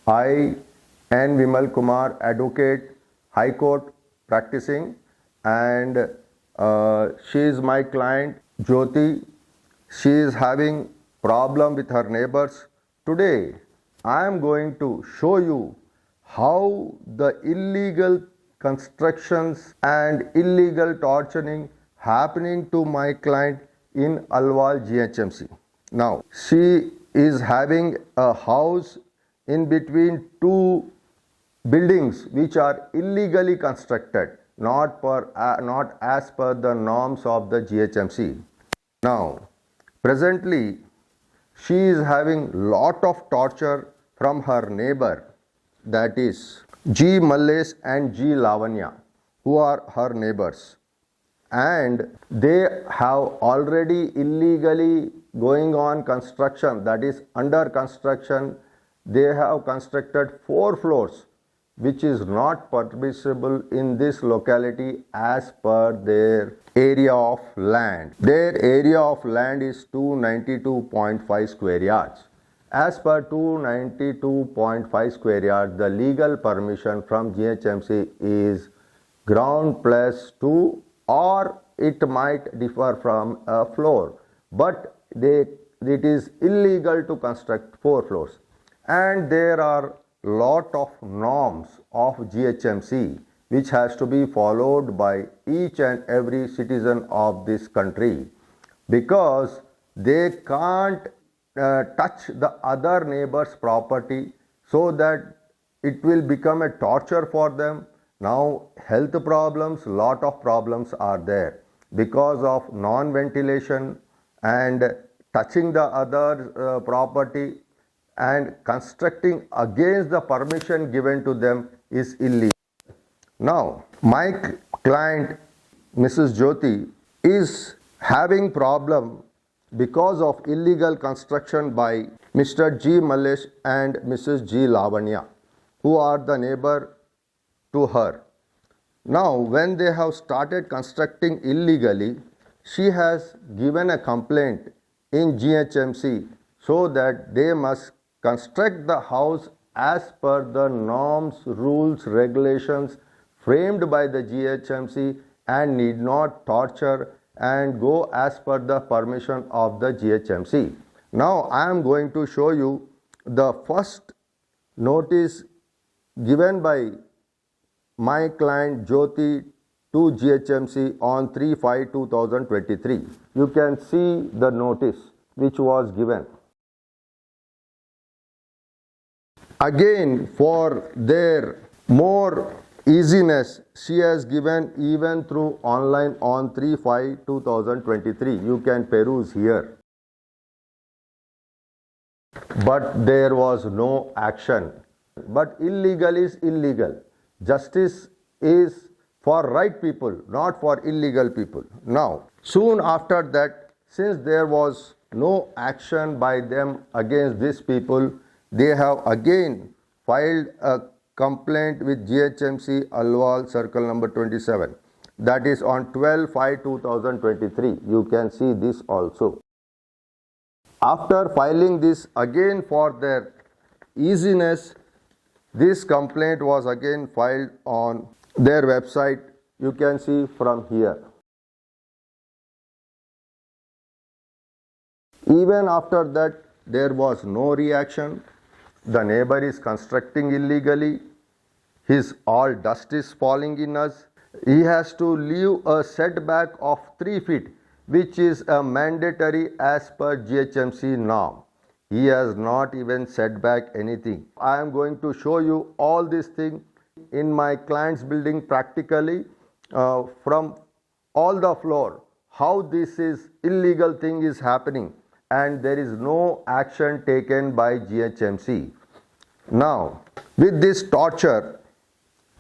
I, N. Vimal Kumar, advocate, High Court practicing, and she is my client, Jyoti. She is having problem with her neighbors. Today, I am going to show you how the illegal constructions and illegal torturing happening to my client in Alwal GHMC. Now, she is having a house in between two buildings which are illegally constructed, not as per the norms of the GHMC. Now, presently, she is having lot of torture from her neighbor, that is G. Mallesh and G. Lavanya, who are her neighbors. And they have already illegally going on construction, that is under construction. They have constructed 4 floors, which is not permissible in this locality as per their area of land. Their area of land is 292.5 square yards. As per 292.5 square yards, the legal permission from GHMC is ground plus 2, or it might differ from a floor, but it is illegal to construct 4 floors. And there are lot of norms of GHMC which has to be followed by each and every citizen of this country, because they can't touch the other neighbor's property, so that it will become a torture for them. Now health problems, lot of problems are there because of non-ventilation and touching the other property, and constructing against the permission given to them is illegal. Now, my client, Mrs. Jyoti, is having problem because of illegal construction by Mr. G. Mallesh and Mrs. G. Lavanya, who are the neighbor to her. Now, when they have started constructing illegally, she has given a complaint in GHMC so that they must construct the house as per the norms, rules, regulations framed by the GHMC and need not torture and go as per the permission of the GHMC. Now I am going to show you the first notice given by my client Jyoti to GHMC on 3/5/2023. You can see the notice which was given. Again, for their more easiness, she has given even through online on 3/5/2023. You can peruse here. But there was no action. But illegal is illegal. Justice is for right people, not for illegal people. Now, soon after that, since there was no action by them against these people, they have again filed a complaint with GHMC Alwal Circle number 27. That is on 12/5/2023. You can see this also. After filing this again for their easiness, this complaint was again filed on their website. You can see from here. Even after that, there was no reaction. The neighbor is constructing illegally. His all dust is falling in us. He has to leave a setback of 3 feet, which is a mandatory as per GHMC norm. He has not even set back anything. I am going to show you all these things in my client's building practically from all the floor, how this is illegal thing is happening, and there is no action taken by GHMC. Now, with this torture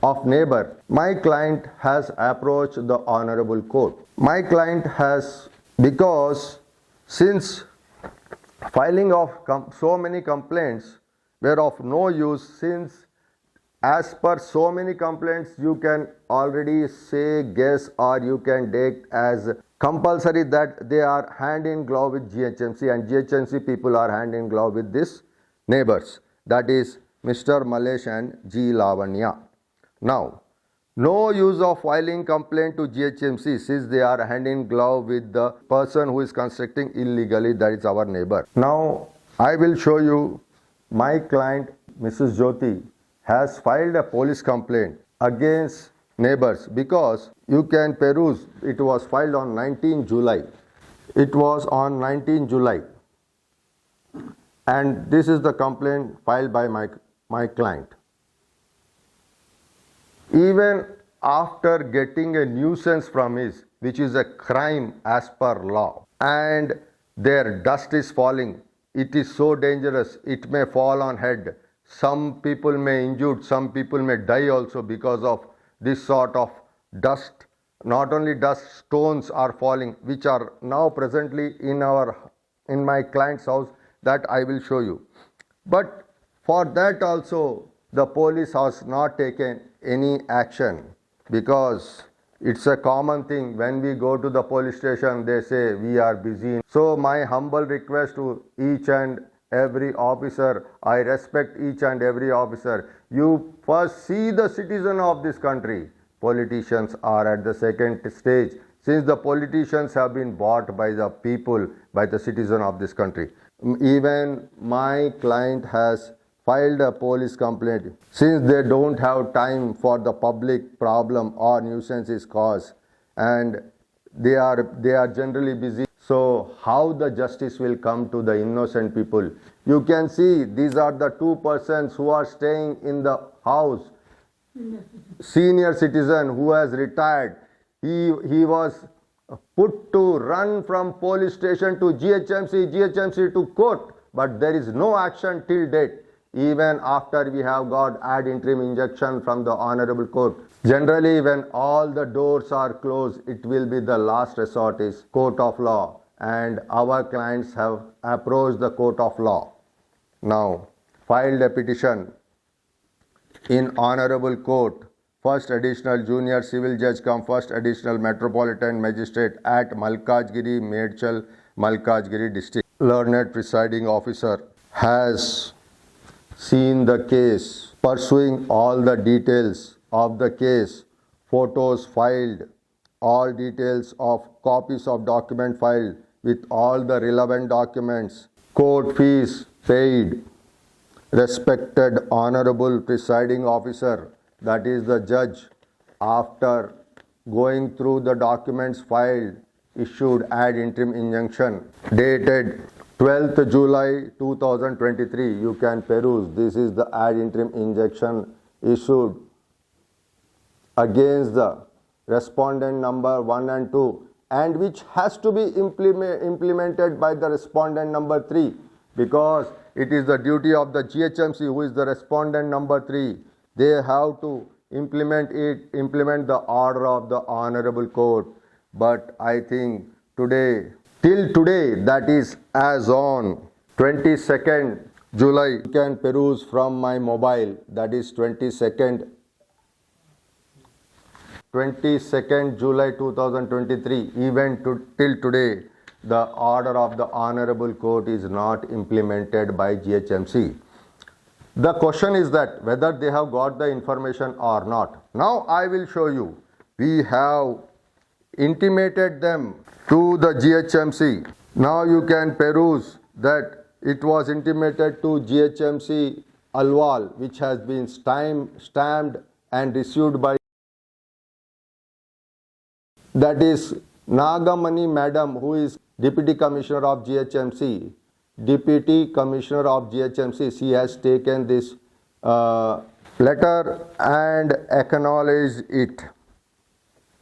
of neighbor, my client has approached the Honorable Court. My client has, because since filing of so many complaints were of no use, since as per so many complaints you can already say, guess, or you can take as compulsory that they are hand in glove with GHMC, and GHMC people are hand in glove with these neighbors. That is Mr. Malesh and G. Lavanya. Now, no use of filing complaint to GHMC since they are hand in glove with the person who is constructing illegally, that is our neighbor. Now, I will show you my client Mrs. Jyoti has filed a police complaint against neighbors because you can peruse, it was filed on 19 July. It was on 19 July. And this is the complaint filed by my client. Even after getting a nuisance from his, which is a crime as per law, and their dust is falling, it is so dangerous, it may fall on head. Some people may injured, some people may die also because of this sort of dust. Not only dust, stones are falling, which are now presently in my client's house, that I will show you. But for that also, the police has not taken any action because it's a common thing. When we go to the police station, they say we are busy. So my humble request to each and every officer, I respect each and every officer. You first see the citizen of this country. Politicians are at the second stage, since the politicians have been bought by the people, by the citizen of this country. Even my client has filed a police complaint since they don't have time for the public problem or nuisance is caused, and they are generally busy. So how the justice will come to the innocent people? You can see these are the two persons who are staying in the house. Senior citizen who has retired, he was put to run from police station to GHMC to court, but there is no action till date, even after we have got ad interim injunction from the honorable court. Generally, when all the doors are closed, it will be the last resort is court of law, and our clients have approached the court of law. Now, filed a petition in honorable court, first additional junior civil judge cum first additional metropolitan magistrate at Malkajgiri, Medchal, Malkajgiri district. Learned presiding officer has seen the case, pursuing all the details of the case, photos filed, all details of copies of document filed with all the relevant documents, court fees paid. Respected honorable presiding officer, that is the judge, after going through the documents filed, issued ad interim injunction dated 12th July 2023. You can peruse. This is the ad interim injunction issued against the respondent number 1 and 2, and which has to be implemented by the respondent number 3, because it is the duty of the GHMC, who is the respondent number 3. They have to implement the order of the honorable court. But I think today, till today, that is as on 22nd July, you can peruse from my mobile, that is 22nd July 2023, even till today, the order of the honorable court is not implemented by GHMC. The question is that whether they have got the information or not. Now I will show you. We have intimated them to the GHMC. Now you can peruse that it was intimated to GHMC Alwal, which has been stamped and received by, that is Nagamani Madam, who is Deputy Commissioner of GHMC. Deputy Commissioner of GHMC, she has taken this letter and acknowledged it.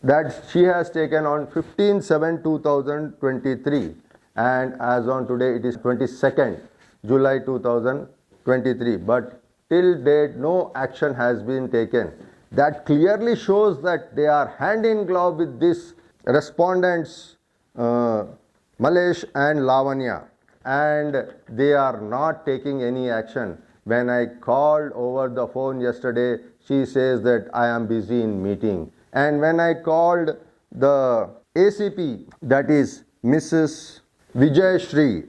That she has taken on 15/7/2023, and as on today it is 22nd July 2023. But till date no action has been taken. That clearly shows that they are hand in glove with this respondents Malesh and Lavanya, and they are not taking any action. When I called over the phone yesterday, she says that I am busy in meeting. And when I called the ACP, that is Mrs. Vijay Shri,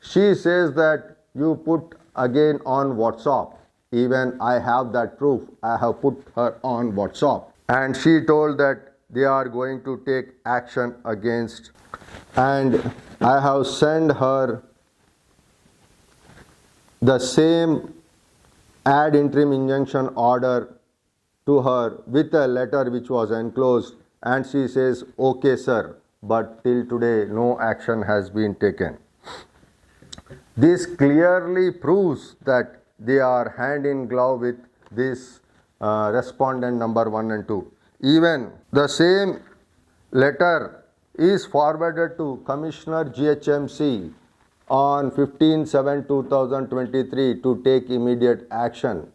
she says that you put again on WhatsApp. even I have that proof. I have put her on WhatsApp. And she told that they are going to take action against, and I have sent her the same ad interim injunction order to her with a letter which was enclosed, and she says, okay sir, but till today no action has been taken. This clearly proves that they are hand in glove with this respondent number 1 and 2. Even the same letter is forwarded to Commissioner GHMC on 15/7/2023 to take immediate action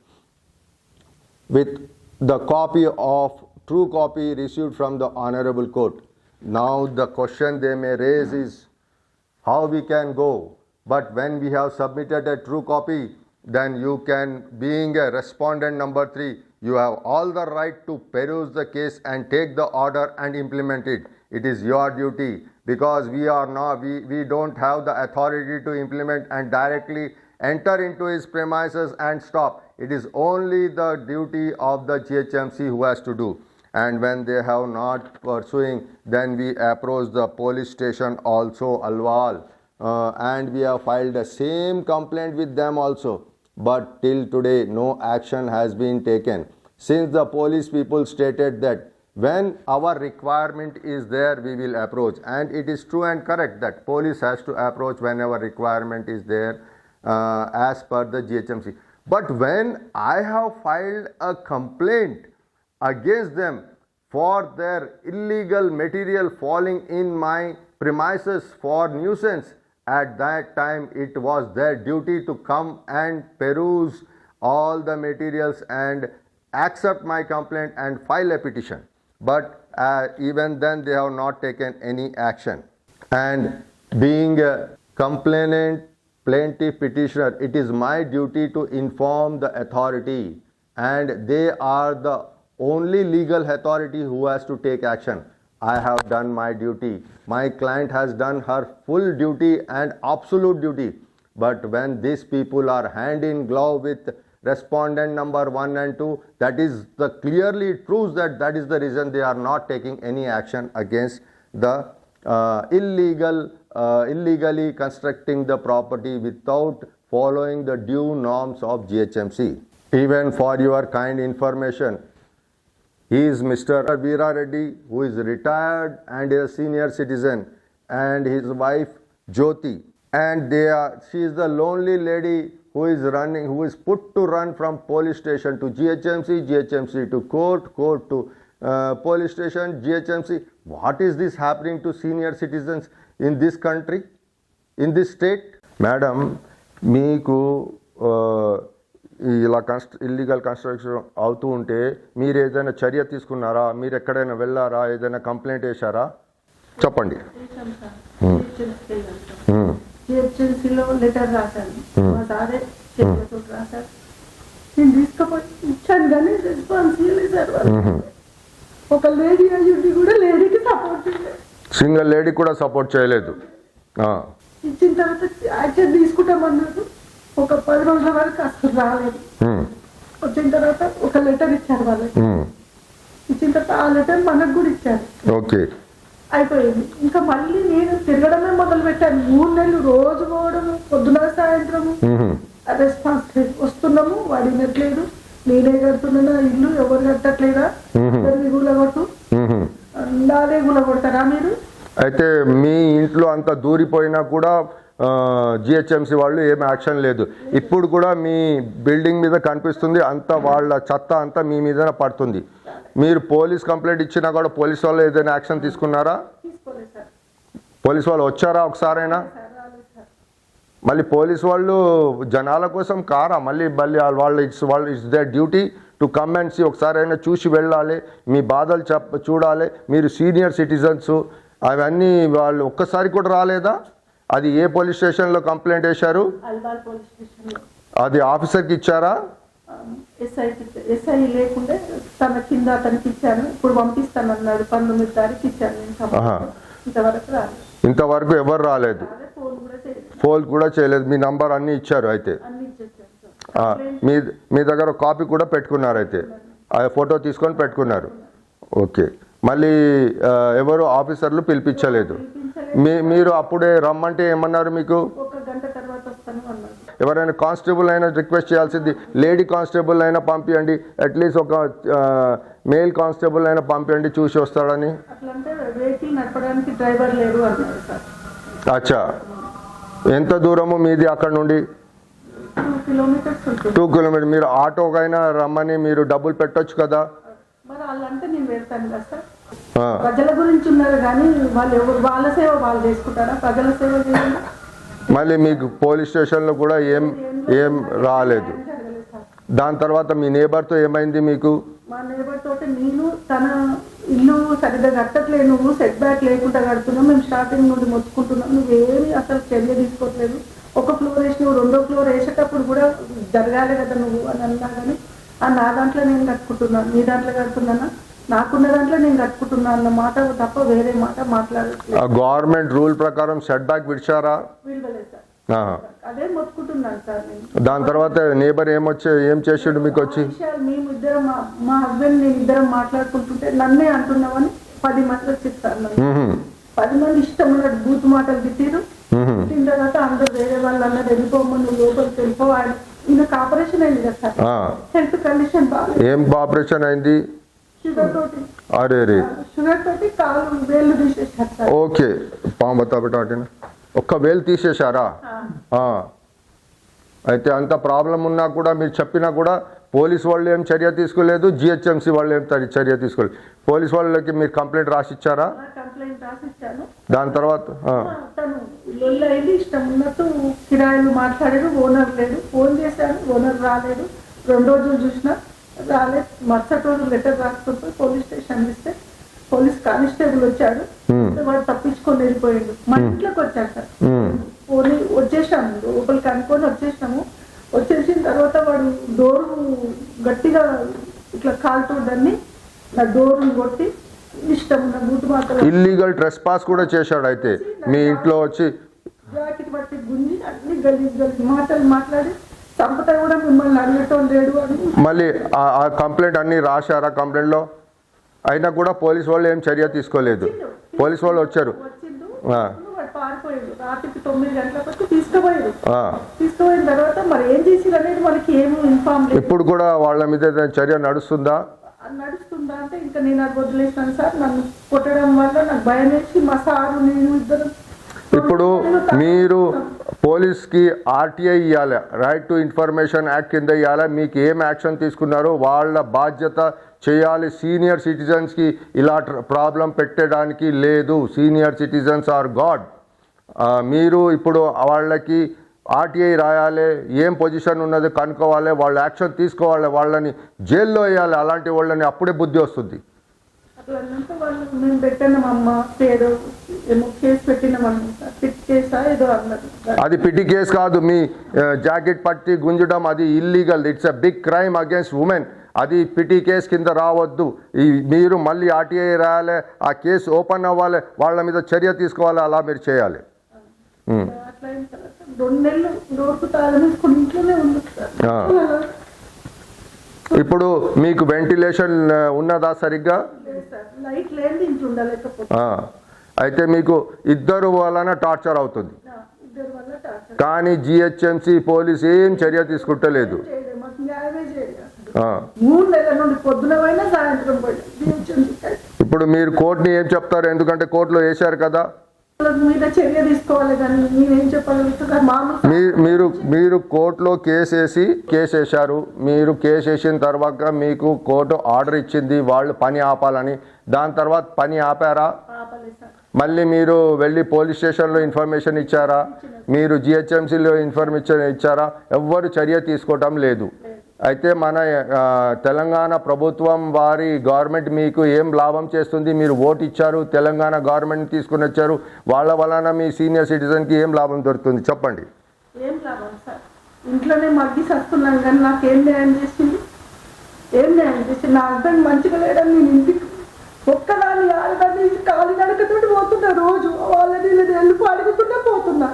with the copy of true copy received from the Honorable Court. Now the question they may raise is how we can go, but when we have submitted a true copy, then you can, being a respondent number 3, you have all the right to peruse the case and take the order and implement it. It is your duty, because we don't have the authority to implement and directly enter into his premises and stop. It is only the duty of the GHMC who has to do. And when they have not pursuing, then we approach the police station also, Alwal, and we have filed the same complaint with them also. But till today no action has been taken, since the police people stated that when our requirement is there we will approach, and it is true and correct that police has to approach whenever requirement is there as per the GHMC. But when I have filed a complaint against them for their illegal material falling in my premises for nuisance, at that time it was their duty to come and peruse all the materials and accept my complaint and file a petition. But even then they have not taken any action. And being a complainant, plaintiff, petitioner, it is my duty to inform the authority, and they are the only legal authority who has to take action. I have done my duty. My client has done her full duty and absolute duty. But when these people are hand in glove with respondent number 1 and 2, that is the clearly proves that that is the reason they are not taking any action against the illegally constructing the property without following the due norms of GHMC. Even for your kind information, he is Mr. Veera Reddy, who is retired and a senior citizen, and his wife Jyoti, and she is the lonely lady who is put to run from police station to GHMC, GHMC to court, court to police station, GHMC. What is this happening to senior citizens in this country, in this state? Madam, meeku ఇలా illegal construction అవుతూ ఉంటే మీరు ఏదైనా చర్య తీసుకున్నారా? మీరు ఎక్కడైనా వెళ్ళారా? ఏదైనా కంప్లైంట్ వేశారా? చెప్పండి. జిహెచ్ఎంసీలో లెటర్ రాశాను, మా సారే చేతితో రాశారు. నేను తీసుకుపోయి ఇచ్చాను కానీ రెస్పాన్స్ ఇవ్వలేదు సార్. ఒక లేడీ అయ్యుండి కూడా లేడీకి సపోర్ట్ చేయలేదు, సింగిల్ లేడీ కూడా సపోర్ట్ చేయలేదు. ఇచ్చిన తర్వాత యాక్షన్ తీసుకుంటామన్నారు. ఒక 10 రోజుల వరకు అసలు రాలేదు. వచ్చిన తర్వాత ఒక లెటర్ ఇచ్చారు వాళ్ళకి. ఇచ్చిన తర్వాత ఆ లెటర్ మనకు కూడా ఇచ్చారు. ఓకే, అయిపోయింది. ఇంకా మళ్ళీ నేను తిరగడమే మొదలు పెట్టాను. 3 నెలలు రోజు పోవడము, పొద్దున సాయంత్రము. రెస్పాన్స్ వస్తున్నాము, వాడు వినట్లేదు. నేనే కడుతున్నా ఇల్లు, ఎవరు కట్టట్లేదా? గులగొట్టు, నాదే గులగొడతారా మీరు? అయితే మీ ఇంట్లో అంత దూరిపోయినా కూడా జిహెచ్ఎంసీ వాళ్ళు ఏం యాక్షన్ లేదు. ఇప్పుడు కూడా మీ బిల్డింగ్ మీద కనిపిస్తుంది అంత వాళ్ళ చెత్త అంతా మీ మీద పడుతుంది. మీరు పోలీస్ కంప్లైంట్ ఇచ్చినా కూడా పోలీస్ వాళ్ళు ఏదైనా యాక్షన్ తీసుకున్నారా? పోలీస్ వాళ్ళు వచ్చారా ఒకసారైనా? మళ్ళీ పోలీస్ వాళ్ళు జనాల కోసం కారా? మళ్ళీ వాళ్ళు it's their duty to come and see. ఒకసారైనా చూసి వెళ్ళాలి, మీ బాధలు చూడాలి. మీరు సీనియర్ సిటిజన్స్, అవన్నీ వాళ్ళు ఒక్కసారి కూడా రాలేదా? అది ఏ పోలీస్ స్టేషన్లో కంప్లైంట్ వేశారు? అది ఆఫీసర్కి ఇచ్చారా? ఎస్ఐ లేకుండే తన కింద అతనికి ఇచ్చాను. ఇప్పుడు పంపిస్తాను అన్నాడు. 19 తారీఖు ఇచ్చాను. ఇంతవరకు రాలేదు. ఇంతవరకు ఎవరు రాలేదు, ఫోన్ కూడా చేయలేదు. మీ నంబర్ అన్ని ఇచ్చారు. అయితే మీ మీ దగ్గర కాపీ కూడా పెట్టుకున్నారు అయితే ఆ ఫోటో తీసుకొని పెట్టుకున్నారు. ఓకే. మళ్ళీ ఎవరు ఆఫీసర్లు పిలిపించలేదు. మీరు అప్పుడే రమ్మంటే ఏమన్నారు మీకు? ఎవరైనా కానిస్టేబుల్ అయినా రిక్వెస్ట్ చేయాల్సింది, లేడీ కానిస్టేబుల్ అయినా పంపించండి, అట్లీస్ట్ ఒక మేల్ కానిస్టేబుల్ అయినా పంపించండి చూసి వస్తాడని. అచ్చా, ఎంత దూరము మీది అక్కడ నుండి? 2 కిలోమీటర్. మీరు ఆటోకైనా రమ్మని మీరు డబ్బులు పెట్టొచ్చు కదా. ప్రజల గురించి ఉన్నారు కానీ వాళ్ళు ఎవరు వాళ్ళ సేవ వాళ్ళు చేసుకుంటారా? ప్రజల సేవ చేయాలి. మళ్ళీ మీకు పోలీస్ స్టేషన్లో కూడా ఏం రాలేదు. దాని తర్వాత మీ నేబర్తో ఏమైంది మీకు? మా నేబర్ తోటి నేను తన ఇల్లు సరిగ్గా కట్టట్లేదు, నువ్వు సెట్ బ్యాక్ లేకుండా కడుతున్నావు, మేము స్టార్టింగ్ నుండి మొత్తుకుంటున్నాం, నువ్వేమి అసలు చర్య తీసుకోవట్లేదు, ఒక ఫ్లోర్ వేసి నువ్వు 2వ ఫ్లోర్ వేసేటప్పుడు కూడా జరగాలి కదా నువ్వు అని అన్నా. కానీ నా దాంట్లో నేను కట్టుకుంటున్నాను, నీ దాంట్లో కడుతున్నానా, నాకున్న దాంట్లో నేను కట్టుకుంటున్నా అన్న మాట తప్ప వేరే మాట మాట్లాడలేదు. గవర్నమెంట్ రూల్ ప్రకారం సెట్ బ్యాక్ విడిచారా? అదే మొత్తుకుంటున్నాను సార్ నేను. దాని తర్వాత నేబర్ ఏం చేసాడు మీకు వచ్చి? మేము ఇద్దరం మా హస్బెండ్ నేను ఇద్దరం మాట్లాడుకుంటుంటే నన్నే అంటున్నామని 10 మంది వచ్చిస్తారు. 10 మంది ఇష్టం ఉన్నట్టు బూత్ మాటలు తిట్టిరు. తిట్టిన తర్వాత అందరు వేరే వాళ్ళు అన్నారు వెళ్ళిపోమని, నువ్వు లోపలికి వెళ్ళిపో. ఈయనకు ఆపరేషన్ అయింది కదా సార్, హెల్త్ కండిషన్ బాగా. ఏం ఆపరేషన్ అయింది? షుగర్ తోటి. అరే షుగర్ తోటి కాలు వేళ్ళు తీసేసారు సార్. ఓకే, ఒక్క వేలు తీసేశారా? అయితే అంత ప్రాబ్లం ఉన్నా కూడా మీరు చెప్పినా కూడా పోలీస్ వాళ్ళు ఏం చర్య తీసుకోలేదు, జిహెచ్ఎంసీ వాళ్ళు ఏం చర్య తీసుకోలేదు. పోలీస్ వాళ్ళకి మీరు కంప్లైంట్ రాసిచ్చారా? కంప్లైంట్ రాసిచ్చాను. దాని తర్వాత తను లొల్లైంది, ఇష్టం ఉన్నట్టు కిరాయిలు మాట్లాడాడు, ఓనర్ లేడు. ఫోన్ చేశాను, ఓనర్ రాలేడు. 2 రోజులు చూసినా రాలేదు. మరుసటి రోజు లెటర్ రాసుకుంటూ పోలీస్ స్టేషన్ ఇస్తే పోలీస్ కానిస్టేబుల్ వచ్చాడు, వాడు తప్పించుకొని వెళ్ళిపోయాడు. మా ఇంట్లోకి వచ్చాడు సార్. పోనీ వచ్చేసాము, లోపలికి అనుకొని వచ్చేసాము. వచ్చేసిన తర్వాత వాడు డోరు గట్టిగా ఇట్లా కాలుతో దాన్ని నా డోరుని కొట్టి ఇష్టం ఉన్న బూటు మాటలు ఇల్లీగల్ ట్రెస్ పాస్ కూడా చేశాడు. అయితే మీ ఇంట్లో వచ్చి జాకెట్ బట్టి గుంజి అన్ని గలీజ్ మాటలు మాట్లాడి సంపద కూడా మిమ్మల్ని అడగటం లేడు అని. మళ్ళీ ఆ కంప్లైంట్ అన్ని రాశారా? కంప్లైంట్ లో అయినా కూడా పోలీస్ వాళ్ళు ఏం చర్య తీసుకోలేదు. పోలీస్ వాళ్ళు వచ్చారు, పారిపోయాడు. రాత్రికి 9 గంటలకు వచ్చి తీసుకుపోయిన తర్వాత మరి ఏం చేసి అనేది మనకి ఏమో ఇన్ఫార్మ్ లేదు. ఇప్పుడు కూడా వాళ్ళ మీద చర్య నడుస్తుందా అంటే ఇంకా నేను అది వదిలేసాను సార్. నన్ను కొట్టడం వల్ల నాకు భయం వేసి మా సారు నేను ఇద్దరు. ఇప్పుడు మీరు పోలీస్కి ఆర్టీఐ ఇవ్వాలి, రైట్ టు ఇన్ఫర్మేషన్ యాక్ట్ కింద ఇవ్వాలి. మీకు ఏం యాక్షన్ తీసుకున్నారో వాళ్ళ బాధ్యత చేయాలి. సీనియర్ సిటిజన్స్కి ఇలా ప్రాబ్లం పెట్టడానికి లేదు. Senior citizens are god. మీరు ఇప్పుడు వాళ్ళకి ఆర్టీఐ రాయాలి, ఏం పొజిషన్ ఉన్నది కనుక్కోవాలి, వాళ్ళు యాక్షన్ తీసుకోవాలి, వాళ్ళని జైల్లో వేయాలి. అలాంటి వాళ్ళని అప్పుడే బుద్ధి వస్తుంది. అది పిటి కేసు కాదు. మీ జాకెట్ పట్టి గుంజడం అది illegal. It's a big crime against women. అది పిటి కేసు కింద రావద్దు. మీరు మళ్ళీ ఆర్టీఐ రాయాలి, ఆ కేసు ఓపెన్ అవ్వాలి, వాళ్ళ మీద చర్య తీసుకోవాలి. అలా మీరు చేయాలి. ఇప్పుడు మీకు వెంటిలేషన్ ఉన్నదా సరిగ్గా? అయితే మీకు ఇద్దరు వలన టార్చర్ అవుతుంది. కానీ జిహెచ్ఎంసీ పోలీస్ ఏం చర్య తీసుకుంటలేదు. ఇప్పుడు మీరు కోర్టుని ఏం చెప్తారు? ఎందుకంటే కోర్టులో వేశారు కదా. మీరు కోర్టులో కేసు వేశారు. మీరు కేసు వేసిన తర్వాత మీకు కోర్టు ఆర్డర్ ఇచ్చింది వాళ్ళు పని ఆపాలని. దాని తర్వాత పని ఆపారా? మళ్ళీ మీరు వెళ్ళి పోలీస్ స్టేషన్లో ఇన్ఫర్మేషన్ ఇచ్చారా? మీరు జిహెచ్ఎంసీలో ఇన్ఫర్మేషన్ ఇచ్చారా? ఎవ్వరు చర్య తీసుకోవటం లేదు. అయితే మన తెలంగాణ ప్రభుత్వం వారి గవర్నమెంట్ మీకు ఏం లాభం చేస్తుంది? మీరు ఓటు ఇచ్చారు, తెలంగాణ గవర్నమెంట్ తీసుకుని వచ్చారు, వాళ్ళ వలన మీ సీనియర్ సిటిజన్కి ఏం లాభం దొరుకుతుంది చెప్పండి. ఏం లాభం సార్? ఇంట్లోనే మగ్గి సస్తున్నాను కానీ నాకేం న్యాయం చేసింది? ఏం న్యాయం చేసింది? నా హస్బెండ్ మంచిగా లేడని నేను ఇంటికి ఒక్కదాన్ని కాలినడకతోటి పోతున్నా. రోజు వాళ్ళని వెళ్ళి అడుగుతుంటే పోతున్నా.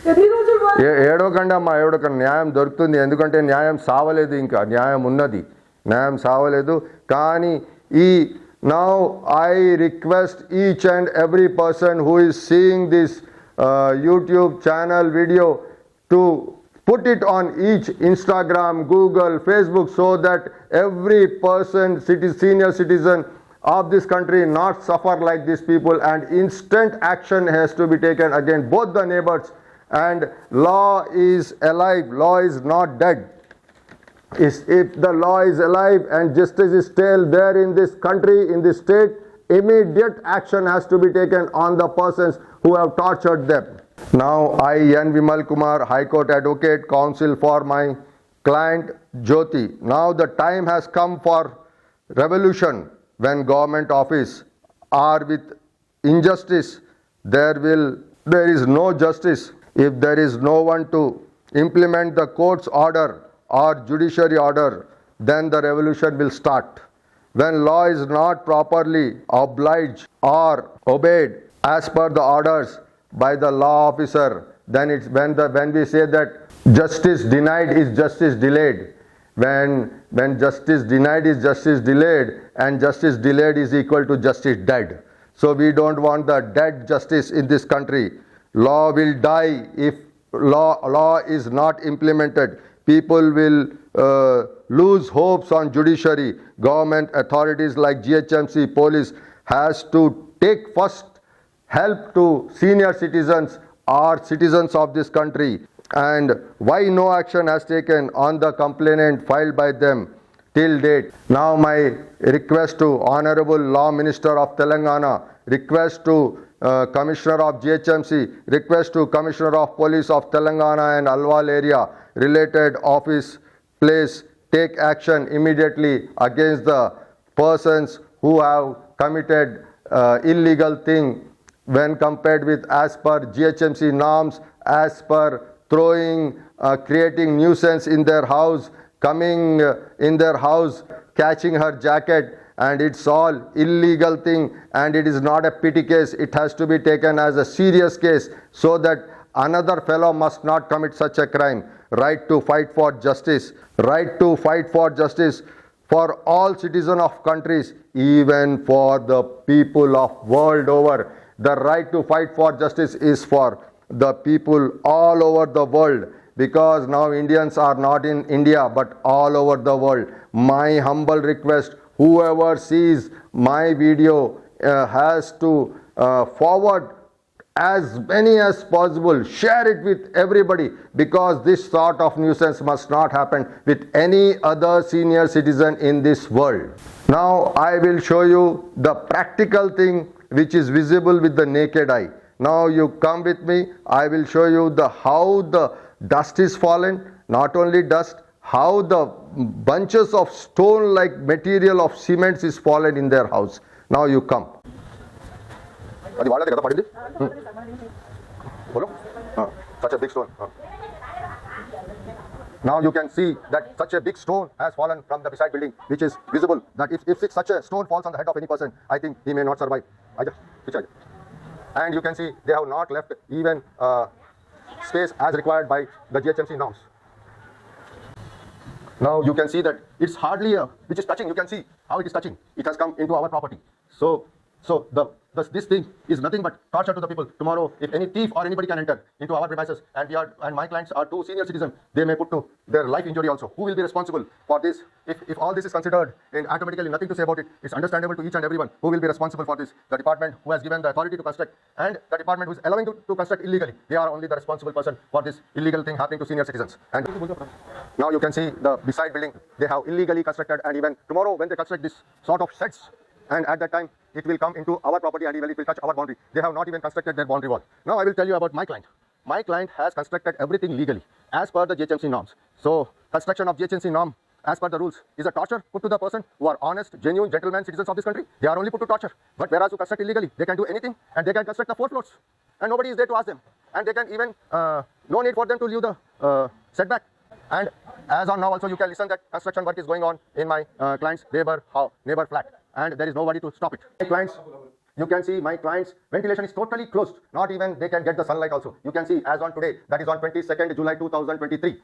ఎన్ని రోజులు వాళ్ళు ఏడవకండి అమ్మా, ఏడవకండి. న్యాయం దొరుకుతుంది. ఎందుకంటే న్యాయం సావలేదు, ఇంకా న్యాయం ఉన్నది, న్యాయం సావలేదు. కానీ ఈ now I request each and every person who is seeing this YouTube channel video to put it on each Instagram, Google, Facebook, so that every person, senior citizen of this country not suffer like these people, and instant action has to be taken against both the neighbors. And law is alive, law is not dead. If the law is alive and justice is still there in this country, in this state, immediate action has to be taken on the persons who have tortured them. Now I, N. Vimal Kumar, High Court Advocate, counsel for my client Jyoti. Now the time has come for revolution. When government office are with injustice, there is no justice. If there is no one to implement the court's order or judiciary order, then the revolution will start. When law is not properly obliged or obeyed as per the orders by the law officer, then it's when we say that justice denied is justice delayed. When justice denied is justice delayed, and justice delayed is equal to justice dead. So we don't want the dead justice in this country. Law will die if law is not implemented. People will lose hopes on judiciary. Government authorities like GHMC, police has to take first help to senior citizens or citizens of this country. And why no action has taken on the complaint filed by them till date? Now my request to Honorable Law Minister of Telangana, request to Commissioner of GHMC, request to Commissioner of Police of Telangana and Alwal area, related office, place, take action immediately against the persons who have committed illegal thing when compared with as per GHMC norms, as per creating nuisance in their house, coming in their house, catching her jacket, and it's all illegal thing, and it is not a petty case. It has to be taken as a serious case so that another fellow must not commit such a crime. Right to fight for justice, right to fight for justice for all citizens of countries, even for the people of world over. The right to fight for justice is for the people all over the world, because now Indians are not in India but all over the world. My humble request, whoever sees my video has to forward as many as possible, share it with everybody, because this sort of nuisance must not happen with any other senior citizen in this world. Now I will show you the practical thing which is visible with the naked eye. Now you come with me, I will show you how the dust is fallen, not only dust, how the bunches of stone like material of cements is fallen in their house. Now you come. అది వాళ్ళదే కదా పడింది. బోలో such a big stone. Now you can see that such a big stone has fallen from the beside building, which is visible that if such a stone falls on the head of any person, I think he may not survive. And you can see they have not left even space as required by the GHMC norms. Now you can see that it's hardly which is touching. You can see how it is touching. It has come into our property. So this thing is nothing but torture to the people. Tomorrow, if any thief or anybody can enter into our premises, and my clients are two senior citizens, they may put to their life injury also. Who will be responsible for this? If all this is considered and automatically nothing to say about it, it's understandable to each and everyone. Who will be responsible for this? The department who has given the authority to construct, and the department who is allowing to construct illegally. They are only the responsible person for this illegal thing happening to senior citizens. And now you can see the beside building, they have illegally constructed, and even tomorrow when they construct this sort of sheds, and at that time it will come into our property and it will touch our boundary. They have not even constructed their boundary wall. Now I will tell you about my client. My client has constructed everything legally as per the GHMC norms. So construction of GHMC norm as per the rules is a torture put to the person who are honest, genuine, gentlemen citizens of this country. They are only put to torture. But whereas you construct illegally, they can do anything, and they can construct the 4 floors, and nobody is there to ask them. And they can even no need for them to leave the setback. And as on now also you can listen that construction work is going on in my client's neighbor flat, and there is nobody to stop it. My clients You can see my client's ventilation is totally closed. Not even they can get the sunlight also. You can see as on today, that is on 22nd July 2023,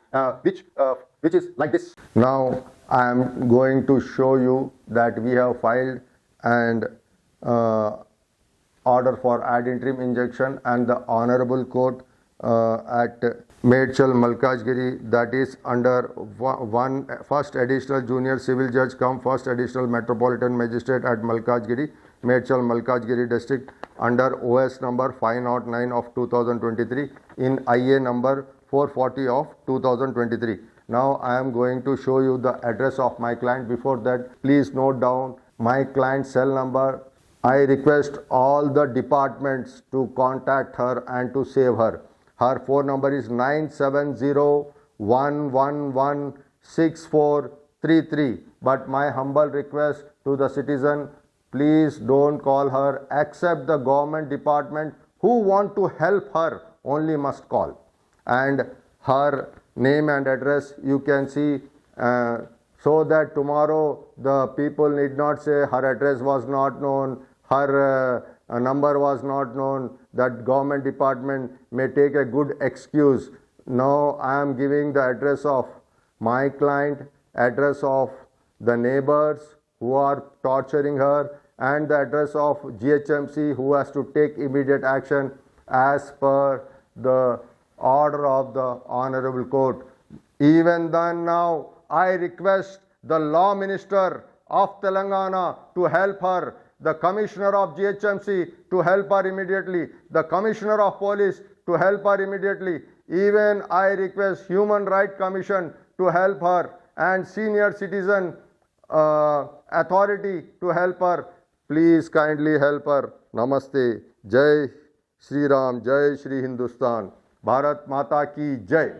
which is like this. Now I am going to show you that we have filed and order for ad interim injunction and the Honorable Court at Medchal Malkajgiri, that is under one first additional junior civil judge come first additional metropolitan magistrate at Malkajgiri, Medchal Malkajgiri district under OS number 509 of 2023 in IA number 440 of 2023. Now I am going to show you the address of my client. Before that, please note down my client's cell number. I request all the departments to contact her and to save her. Her phone number is 970-111-6433. But my humble request to the citizen, please don't call her except the government department who want to help her only must call. And her name and address you can see so that tomorrow the people need not say her address was not known, her number was not known, that government department may take a good excuse. Now I am giving the address of my client, address of the neighbors who are torturing her, and the address of GHMC who has to take immediate action as per the order of the Honorable Court. Even then now I request the Law Minister of Telangana to help her, the Commissioner of GHMC to help her immediately, the Commissioner of Police to help her immediately. Even I request Human Rights Commission to help her and Senior Citizen Authority to help her. Please kindly help her. Namaste. Jai Shri Ram. Jai Shri Hindustan. Bharat Mata ki Jai.